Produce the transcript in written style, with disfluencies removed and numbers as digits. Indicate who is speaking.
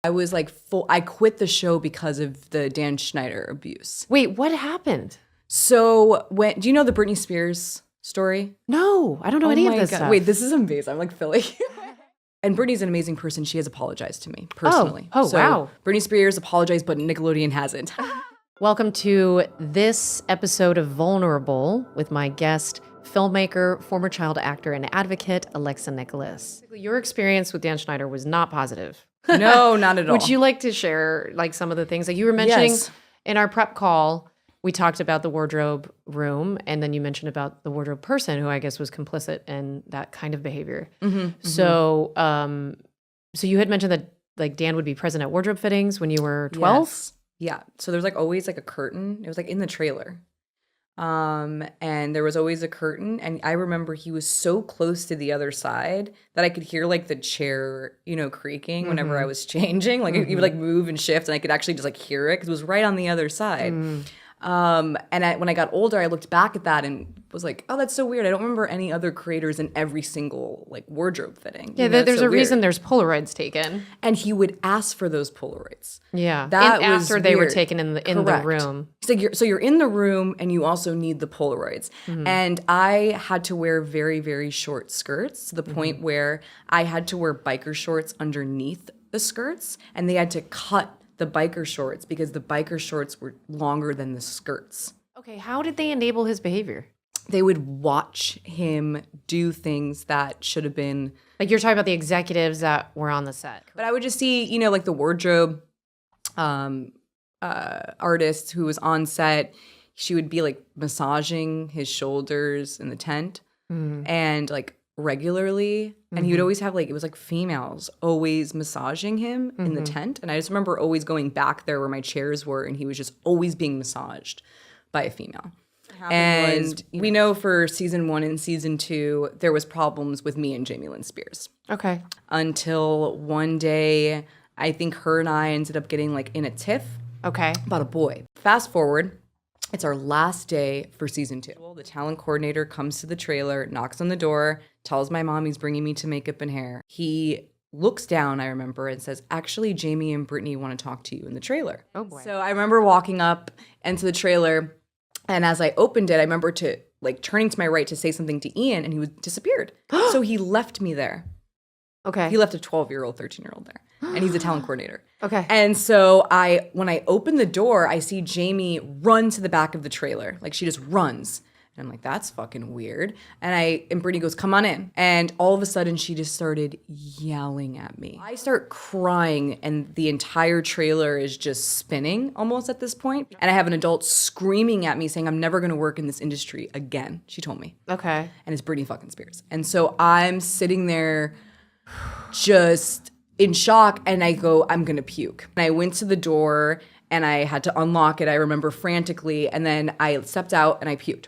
Speaker 1: I was like I quit the show because of the Dan Schneider abuse.
Speaker 2: Wait, what happened?
Speaker 1: So do you know the Britney Spears story?
Speaker 2: No, I don't know any of this stuff.
Speaker 1: Wait, this is amazing. I'm like Philly. And Britney's an amazing person. She has apologized to me personally.
Speaker 2: Oh, wow.
Speaker 1: Britney Spears apologized, but Nickelodeon hasn't.
Speaker 2: Welcome to this episode of Vulnerable with my guest, filmmaker, former child actor, and advocate, Alexa Nikolas. Your experience with Dan Schneider was not positive.
Speaker 1: No, not at all.
Speaker 2: Would you like to share like some of the things that you were mentioning
Speaker 1: Yes.
Speaker 2: in our prep call? We talked about the wardrobe room, and then you mentioned about the wardrobe person who I guess was complicit in that kind of behavior. So, so you had mentioned that like Dan would be present at wardrobe fittings when you were 12?
Speaker 1: Yes. Yeah. So there's like always like a curtain. It was like in the trailer. And there was always a curtain. And I remember he was so close to the other side that I could hear like the chair, creaking whenever I was changing. Like it would like move and shift and I could actually just like hear it because it was right on the other side. And when I got older, I looked back at that and was like, oh, that's so weird. I don't remember any other creators in every single like wardrobe fitting.
Speaker 2: Yeah, there's a reason there's Polaroids taken.
Speaker 1: And he would ask for those Polaroids.
Speaker 2: Yeah,
Speaker 1: that was
Speaker 2: after they were
Speaker 1: weird.
Speaker 2: taken in the room.
Speaker 1: He's like, you're in the room and you also need the Polaroids. And I had to wear very, very short skirts to the point where I had to wear biker shorts underneath the skirts, and they had to cut the biker shorts because the biker shorts were longer than the skirts.
Speaker 2: Okay, how did they enable his behavior?
Speaker 1: They would watch him do things that should have been...
Speaker 2: Like you're talking about the executives that were on the set.
Speaker 1: But I would just see, like the wardrobe artist who was on set. She would be like massaging his shoulders in the tent and like regularly. And he would always have like, it was like females always massaging him in the tent. And I just remember always going back there where my chairs were and he was just always being massaged by a female. And we know for season 1 and season 2, there was problems with me and Jamie Lynn Spears.
Speaker 2: Okay.
Speaker 1: Until one day, I think her and I ended up getting like in a tiff.
Speaker 2: Okay.
Speaker 1: About a boy. Fast forward, it's our last day for season 2. The talent coordinator comes to the trailer, knocks on the door, tells my mom he's bringing me to makeup and hair. He looks down, I remember, and says, actually, Jamie and Brittany want to talk to you in the trailer.
Speaker 2: Oh, boy.
Speaker 1: So I remember walking up into the trailer, and as I opened it, I remember turning to my right to say something to Ian, and he disappeared. So he left me there.
Speaker 2: Okay.
Speaker 1: He left a 12-year-old, 13-year-old there. And he's a talent coordinator.
Speaker 2: Okay.
Speaker 1: And so when I open the door, I see Jamie run to the back of the trailer. Like she just runs. And I'm like, that's fucking weird. And Brittany goes, come on in. And all of a sudden she just started yelling at me. I start crying and the entire trailer is just spinning almost at this point. And I have an adult screaming at me saying, I'm never going to work in this industry again. She told me.
Speaker 2: Okay.
Speaker 1: And it's Britney fucking Spears. And so I'm sitting there just in shock, and I go, I'm gonna puke. And I went to the door and I had to unlock it, I remember frantically, and then I stepped out and I puked.